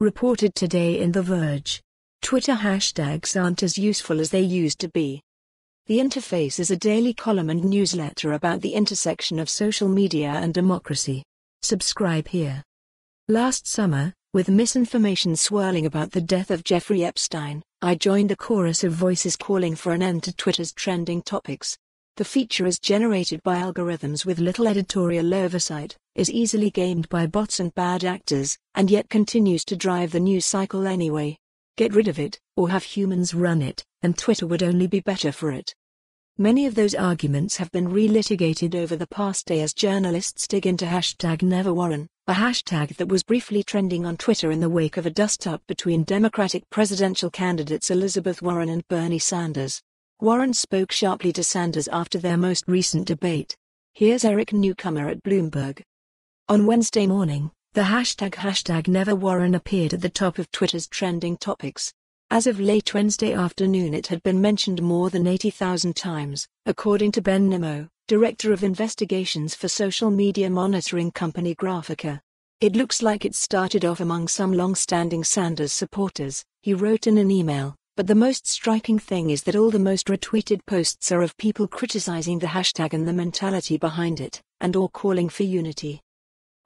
Reported today in The Verge. Twitter hashtags aren't as useful as they used to be. The Interface is a daily column and newsletter about the intersection of social media and democracy. Subscribe here. Last summer, with misinformation swirling about the death of Jeffrey Epstein, I joined a chorus of voices calling for an end to Twitter's trending topics. The feature is generated by algorithms with little editorial oversight, is easily gamed by bots and bad actors, and yet continues to drive the news cycle anyway. Get rid of it, or have humans run it, and Twitter would only be better for it. Many of those arguments have been relitigated over the past day as journalists dig into #NeverWarren, a hashtag that was briefly trending on Twitter in the wake of a dust-up between Democratic presidential candidates Elizabeth Warren and Bernie Sanders. Warren spoke sharply to Sanders after their most recent debate. Here's Eric Newcomer at Bloomberg. On Wednesday morning, the hashtag #NeverWarren appeared at the top of Twitter's trending topics. As of late Wednesday afternoon it had been mentioned more than 80,000 times, according to Ben Nimmo, Director of Investigations for social media monitoring company Graphica. It looks like it started off among some long-standing Sanders supporters, he wrote in an email, but the most striking thing is that all the most retweeted posts are of people criticizing the hashtag and the mentality behind it, and or calling for unity.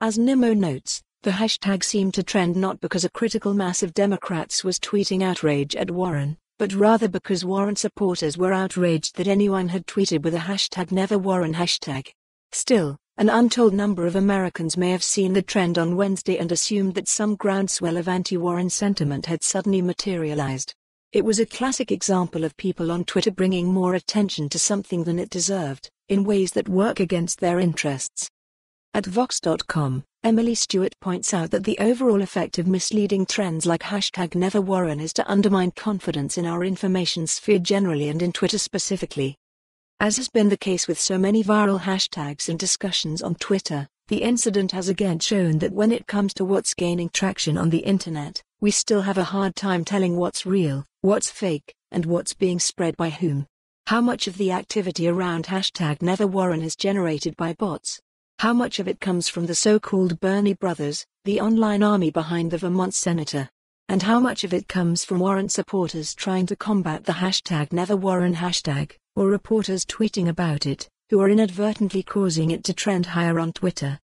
As Nimmo notes, the hashtag seemed to trend not because a critical mass of Democrats was tweeting outrage at Warren, but rather because Warren supporters were outraged that anyone had tweeted with a #NeverWarren hashtag. Still, an untold number of Americans may have seen the trend on Wednesday and assumed that some groundswell of anti-Warren sentiment had suddenly materialized. It was a classic example of people on Twitter bringing more attention to something than it deserved, in ways that work against their interests. At Vox.com, Emily Stewart points out that the overall effect of misleading trends like #NeverWarren is to undermine confidence in our information sphere generally and in Twitter specifically. As has been the case with so many viral hashtags and discussions on Twitter, the incident has again shown that when it comes to what's gaining traction on the internet, we still have a hard time telling what's real, what's fake, and what's being spread by whom. How much of the activity around #NeverWarren is generated by bots? How much of it comes from the so-called Bernie brothers, the online army behind the Vermont senator? And how much of it comes from Warren supporters trying to combat the #NeverWarren hashtag, or reporters tweeting about it, who are inadvertently causing it to trend higher on Twitter?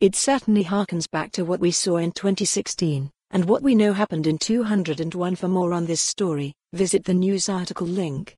It certainly harkens back to what we saw in 2016, and what we know happened in 201. For more on this story, visit the news article link.